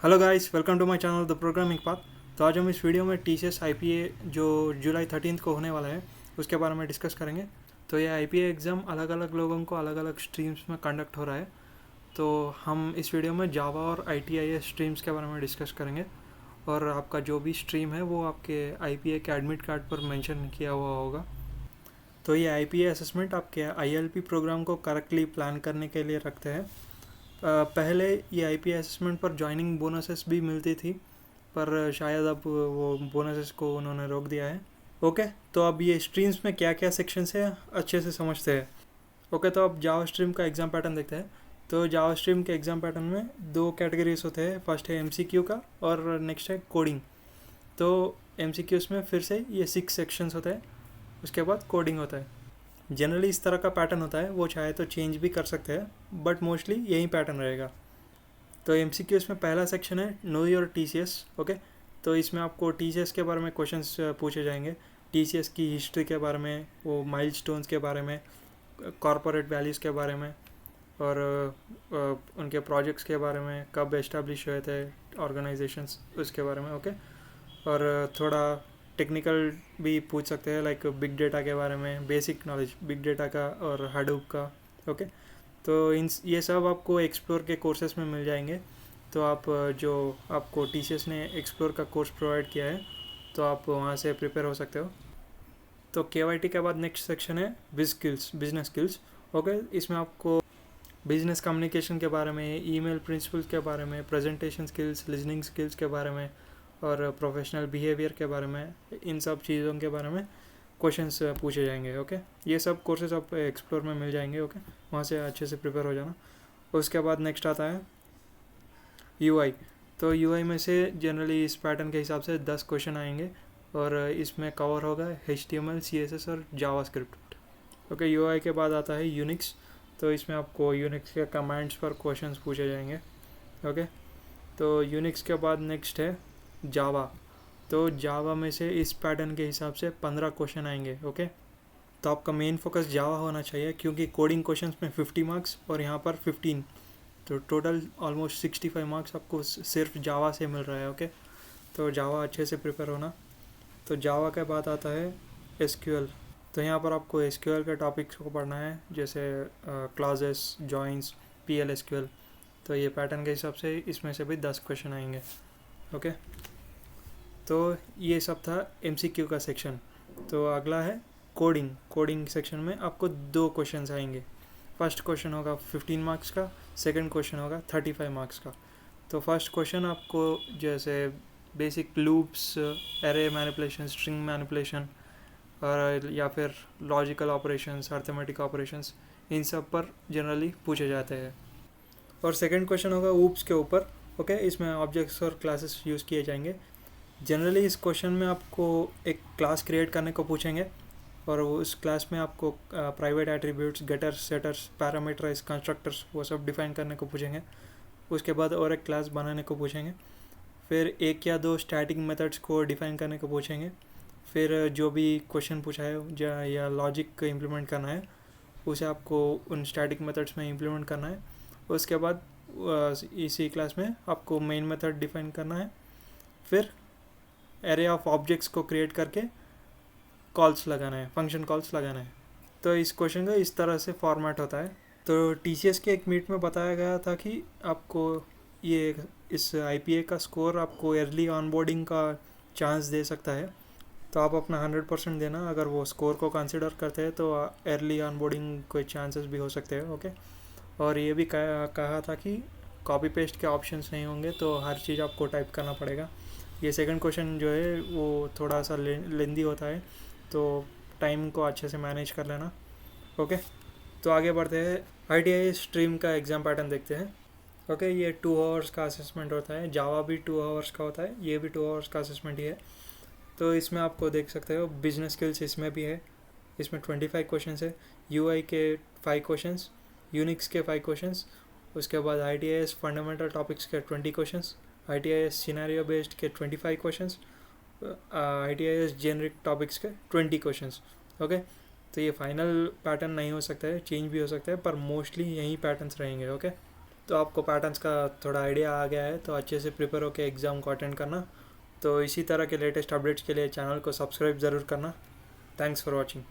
Hello guys, welcome to my channel the programming path. तो आज हम इस वीडियो में टीसीएस आईपीए जो जुलाई 13 को होने वाला है उसके बारे में डिस्कस करेंगे। तो ये आईपीए एग्ज़ाम अलग अलग लोगों को अलग अलग स्ट्रीम्स में कंडक्ट हो रहा है। तो हम इस वीडियो में जावा और आईटीआईएस स्ट्रीम्स के बारे में डिस्कस करेंगे और आपका जो भी स्ट्रीम है वो आपके आईपीए के एडमिट कार्ड पर मेंशन किया हुआ होगा। तो ये आईपीए असेसमेंट आपके आईएलपी प्रोग्राम को करेक्टली प्लान करने के लिए रखते हैं। पहले ये आईपीए असेसमेंट पर जॉइनिंग बोनसेस भी मिलती थी, पर शायद अब वो बोनसेस को उन्होंने रोक दिया है। ओके, तो अब ये स्ट्रीम्स में क्या क्या सेक्शंस है अच्छे से समझते हैं। ओके, तो अब जावा स्ट्रीम का एग्ज़ाम पैटर्न देखते हैं। तो जावा स्ट्रीम के एग्ज़ाम पैटर्न में दो कैटेगरीज होते हैं। फर्स्ट है एमसीक्यू का और नेक्स्ट है कोडिंग। तो एमसीक्यूज़ में फिर से ये 6 सेक्शंस होते हैं, उसके बाद कोडिंग होता है। जनरली इस तरह का पैटर्न होता है, वो चाहे तो चेंज भी कर सकते हैं बट मोस्टली यही पैटर्न रहेगा। तो एमसीक्यूज़ में पहला सेक्शन है नो योर टीसीएस। ओके, तो इसमें आपको टीसीएस के बारे में क्वेश्चंस पूछे जाएंगे। टीसीएस की हिस्ट्री के बारे में, वो माइलस्टोन्स के बारे में, कॉरपोरेट वैल्यूज़ के बारे में और उनके प्रोजेक्ट्स के बारे में, कब एस्टेब्लिश हुए थे ऑर्गेनाइजेशंस, उसके बारे में। ओके, और थोड़ा टेक्निकल भी पूछ सकते हैं, लाइक बिग डेटा के बारे में, बेसिक नॉलेज बिग डेटा का और हाडूप का। ओके, तो इन ये सब आपको एक्सप्लोर के कोर्सेज में मिल जाएंगे। तो आप जो आपको टीसीएस ने एक्सप्लोर का कोर्स प्रोवाइड किया है, तो आप वहाँ से प्रिपेयर हो सकते हो। तो केवाईटी के बाद नेक्स्ट सेक्शन है बिजनेस स्किल्स। ओके, इसमें आपको बिजनेस कम्युनिकेशन के बारे में, ईमेल प्रिंसिपल्स के बारे में, प्रेजेंटेशन स्किल्स, लिसनिंग स्किल्स के बारे में और प्रोफेशनल बिहेवियर के बारे में, इन सब चीज़ों के बारे में क्वेश्चंस पूछे जाएंगे। ओके, ये सब कोर्सेज आप एक्सप्लोर में मिल जाएंगे। ओके, वहाँ से अच्छे से प्रिपेयर हो जाना। उसके बाद नेक्स्ट आता है यूआई। तो यूआई में से जनरली इस पैटर्न के हिसाब से 10 क्वेश्चन आएंगे और इसमें कवर होगा HTML, CSS और जावास्क्रिप्ट। ओके, यूआई के बाद आता है यूनिक्स। तो इसमें आपको यूनिक्स के कमांड्स पर क्वेश्चंस पूछे जाएंगे। ओके, तो यूनिक्स के बाद नेक्स्ट है जावा। तो जावा में से इस पैटर्न के हिसाब से 15 क्वेश्चन आएंगे। ओके, तो आपका मेन फोकस जावा होना चाहिए क्योंकि कोडिंग क्वेश्चंस में 50 मार्क्स और यहाँ पर 15, तो टोटल ऑलमोस्ट 65 मार्क्स आपको सिर्फ जावा से मिल रहा है। ओके, तो जावा अच्छे से प्रिपेयर होना। तो जावा के बाद आता है एसक्यूएल। तो यहाँ पर आपको एसक्यूएल के टॉपिक्स को पढ़ना है, जैसे क्लासेस, जॉइंस, PL/SQL। तो ये पैटर्न के हिसाब से इसमें से भी 10 क्वेश्चन आएंगे। ओके, तो ये सब था MCQ का सेक्शन। तो अगला है कोडिंग सेक्शन में आपको 2 क्वेश्चंस आएंगे। फर्स्ट क्वेश्चन होगा 15 मार्क्स का, सेकंड क्वेश्चन होगा 35 मार्क्स का। तो फर्स्ट क्वेश्चन आपको जैसे basic loops, array manipulation, string manipulation और या फिर लॉजिकल ऑपरेशंस, अर्थमेटिक ऑपरेशंस, इन सब पर जनरली पूछे जाते हैं। और सेकंड क्वेश्चन होगा ऊप्स के ऊपर। ओके, इसमें ऑब्जेक्ट्स और क्लासेस यूज़ किए जाएंगे। जनरली इस क्वेश्चन में आपको एक क्लास क्रिएट करने को पूछेंगे और उस क्लास में आपको private attributes, getters, setters, parameterize, constructors, वो सब डिफाइन करने को पूछेंगे। उसके बाद और एक क्लास बनाने को पूछेंगे। फिर एक या दो स्टैटिक मेथड्स को डिफाइन करने को पूछेंगे। फिर जो भी क्वेश्चन पूछा है या लॉजिक इम्प्लीमेंट करना है, उसे आपको उन स्टैटिक मेथड्स में इम्प्लीमेंट करना है। उसके बाद इसी क्लास में आपको मेन मेथड डिफाइन करना है। फिर एरे ऑफ ऑब्जेक्ट्स को क्रिएट करके कॉल्स लगाना है, फंक्शन कॉल्स लगाना है। तो इस क्वेश्चन का इस तरह से फॉर्मेट होता है। तो टीसीएस के एक मीट में बताया गया था कि आपको ये इस आईपीए का स्कोर आपको अर्ली ऑनबोर्डिंग का चांस दे सकता है। तो आप अपना 100% देना। अगर वो स्कोर को कंसिडर करते हैं तो अर्ली ऑनबोर्डिंग के चांसेस भी हो सकते हैं। ओके, और ये भी कहा था कि कॉपी पेस्ट के ऑप्शंस नहीं होंगे, तो हर चीज़ आपको टाइप करना पड़ेगा। ये सेकंड क्वेश्चन जो है वो थोड़ा सा लेंदी होता है, तो टाइम को अच्छे से मैनेज कर लेना। ओके, तो आगे बढ़ते हैं। आईटीआई स्ट्रीम का एग्ज़ाम पैटर्न देखते हैं। ओके, ये 2 आवर्स का असेसमेंट होता है। जावा भी 2 आवर्स का होता है, ये भी 2 आवर्स का असेसमेंट ही है। तो इसमें आपको देख सकते हो बिजनेस स्किल्स इसमें भी है। इसमें 25 क्वेश्चन है। यूआई के 5 क्वेश्चन, यूनिक्स के 5 क्वेश्चन, उसके बाद आईटीआईएस फंडामेंटल टॉपिक्स के 20 क्वेश्चन, आईटीआईएस सिनेरियो बेस्ड के 25 क्वेश्चन, आईटीआईएस जेनरिक टॉपिक्स के 20 क्वेश्चन। ओके, तो ये फाइनल पैटर्न नहीं हो सकता है, चेंज भी हो सकता है, पर मोस्टली यही पैटर्न्स रहेंगे। ओके, तो आपको पैटर्न्स का थोड़ा आइडिया आ गया है, तो अच्छे से प्रिपेयर होकर एग्ज़ाम को अटेंड करना। तो इसी तरह के लेटेस्ट अपडेट्स के लिए चैनल को सब्सक्राइब ज़रूर करना। Thanks for watching.